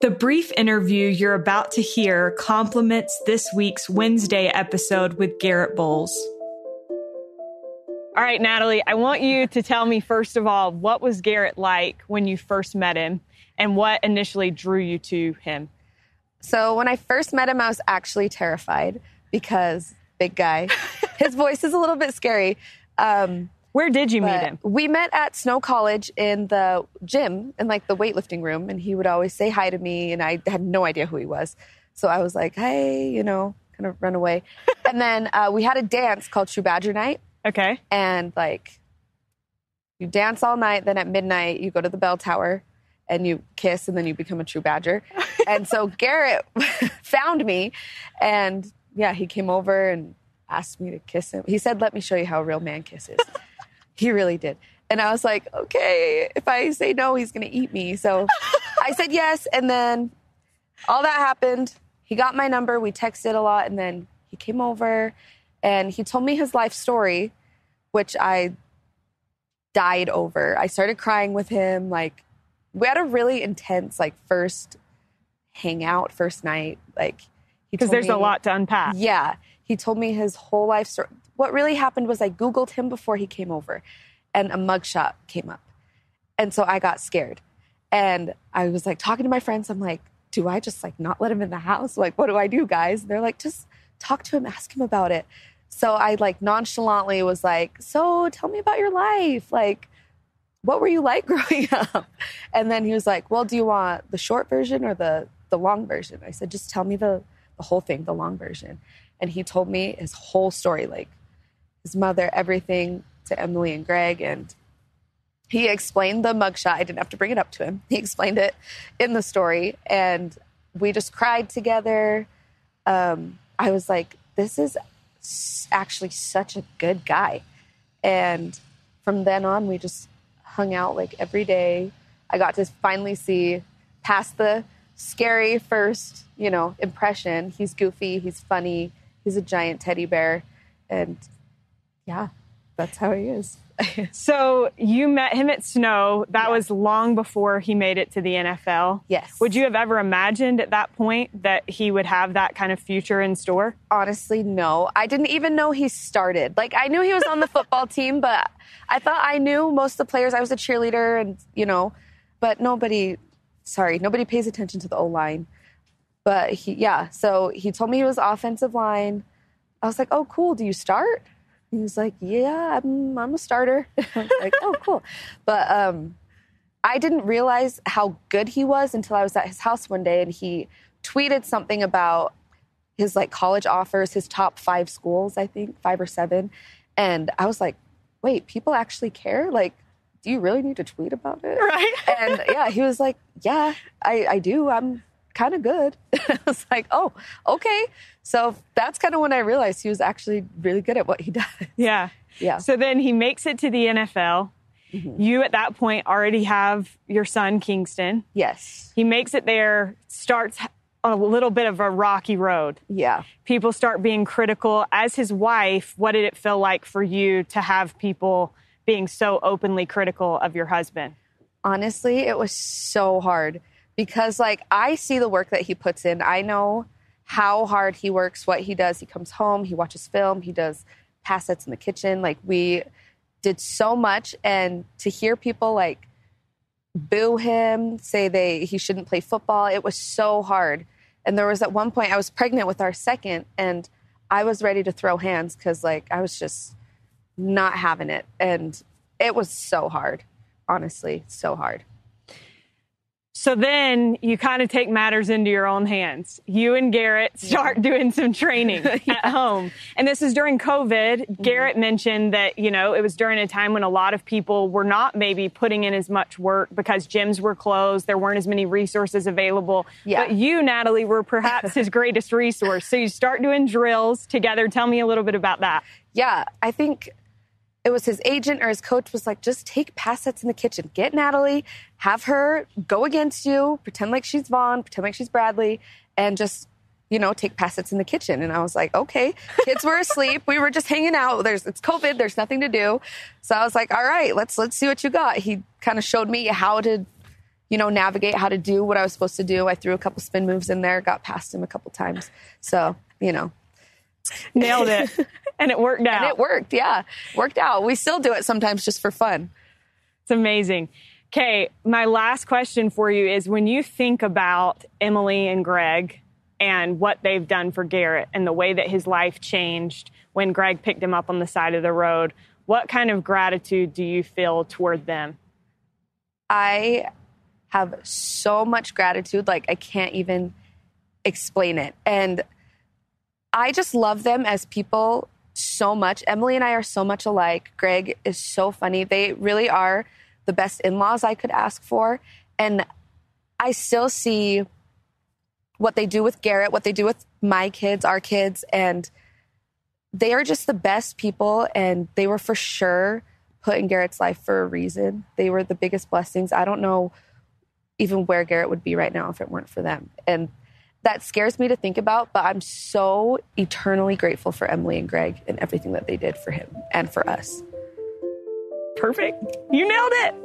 The brief interview you're about to hear complements this week's Wednesday episode with Garett Bolles. All right, Natalie, I want you to tell me, first of all, what was Garett like when you first met him and what initially drew you to him? So when I first met him, I was actually terrified because big guy. His voice is a little bit scary. Where did you meet him? We met at Snow College in the gym, in like the weightlifting room, and he would always say hi to me, and I had no idea who he was. So I was like, hey, kind of run away. And then we had a dance called True Badger Night. Okay. And like, you dance all night, then at midnight you go to the bell tower and you kiss, and then you become a true badger. And so Garett found me, and yeah, he came over and asked me to kiss him. He said, let me show you how a real man kisses. He really did. And I was like, okay, if I say no, he's going to eat me. So I said yes. And then all that happened. He got my number. We texted a lot. And then he came over and he told me his life story, which I died over. I started crying with him. Like, we had a really intense, like, first hangout, first night. Like, because there's a lot to unpack. Yeah. He told me his whole life story. What really happened was I Googled him before he came over, and a mugshot came up. And so I got scared. And I was like talking to my friends. I'm like, do I just like not let him in the house? Like, what do I do, guys? And they're like, just talk to him, ask him about it. So I like nonchalantly was like, so tell me about your life. Like, what were you like growing up? And then he was like, well, do you want the short version or the long version? I said, just tell me the whole thing, the long version. And he told me his whole story, like his mother, everything, to Emily and Greg. And he explained the mugshot. I didn't have to bring it up to him. He explained it in the story. And we just cried together. I was like, this is actually such a good guy. And from then on, we just hung out like every day. I got to finally see past the scary first, impression. He's goofy. He's funny. He's a giant teddy bear. And yeah, that's how he is. So you met him at Snow. That was long before he made it to the NFL. Yes. Would you have ever imagined at that point that he would have that kind of future in store? Honestly, no. I didn't even know he started. Like, I knew he was on the football team, but I thought I knew most of the players. I was a cheerleader and, but nobody pays attention to the O-line. But so he told me he was offensive line. I was like, oh, cool. Do you start? He was like, yeah, I'm a starter. I was like, oh, cool. But I didn't realize how good he was until I was at his house one day and he tweeted something about his like college offers, his top 5 schools, I think, 5 or 7. And I was like, wait, people actually care? Like, do you really need to tweet about it? Right. And yeah, he was like, yeah, I do. I'm kind of good. I was like, oh, okay. So that's kind of when I realized he was actually really good at what he does. Yeah. Yeah. So then he makes it to the NFL. Mm-hmm. You at that point already have your son, Kingston. Yes. He makes it there, starts on a little bit of a rocky road. Yeah. People start being critical. As his wife, what did it feel like for you to have people being so openly critical of your husband? Honestly, it was so hard because, like, I see the work that he puts in. I know how hard he works, what he does. He comes home, he watches film, he does pass sets in the kitchen. Like, we did so much. And to hear people, like, boo him, say he shouldn't play football, it was so hard. And there was at one point, I was pregnant with our second, and I was ready to throw hands because, like, I was just not having it. And it was so hard, honestly, so hard. So then you kind of take matters into your own hands. You and Garett start doing some training at home. And this is during COVID. Mm-hmm. Garett mentioned that, it was during a time when a lot of people were not maybe putting in as much work because gyms were closed. There weren't as many resources available. Yeah. But you, Natalie, were perhaps his greatest resource. So you start doing drills together. Tell me a little bit about that. Yeah, I think it was his agent or his coach was like, just take pass sets in the kitchen. Get Natalie, have her go against you, pretend like she's Vaughn, pretend like she's Bradley, and just, take pass sets in the kitchen. And I was like, okay. Kids were asleep. We were just hanging out. It's COVID. There's nothing to do. So I was like, all right, let's see what you got. He kind of showed me how to navigate how to do what I was supposed to do. I threw a couple spin moves in there, got past him a couple times. So, nailed it. And it worked out. And it worked. Yeah. Worked out. We still do it sometimes just for fun. It's amazing. Okay. My last question for you is, when you think about Emily and Greg and what they've done for Garett and the way that his life changed when Greg picked him up on the side of the road, what kind of gratitude do you feel toward them? I have so much gratitude, like I can't even explain it. And I just love them as people so much. Emily and I are so much alike. Greg is so funny. They really are the best in-laws I could ask for. And I still see what they do with Garett, what they do with my kids, our kids, and they are just the best people. And they were for sure put in Garett's life for a reason. They were the biggest blessings. I don't know even where Garett would be right now if it weren't for them. And that scares me to think about, but I'm so eternally grateful for Emily and Greg and everything that they did for him and for us. Perfect. You nailed it.